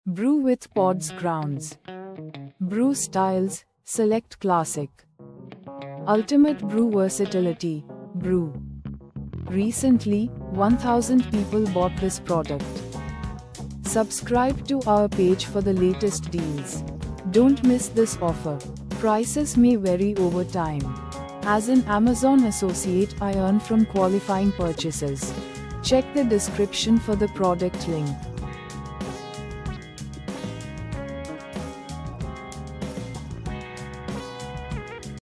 Brew with pods grounds. Brew styles, select classic. Ultimate brew versatility, brew. Recently, 1000 people bought this product. Subscribe to our page for the latest deals. Don't miss this offer. Prices may vary over time. As an Amazon associate, I earn from qualifying purchases. Check the description for the product link.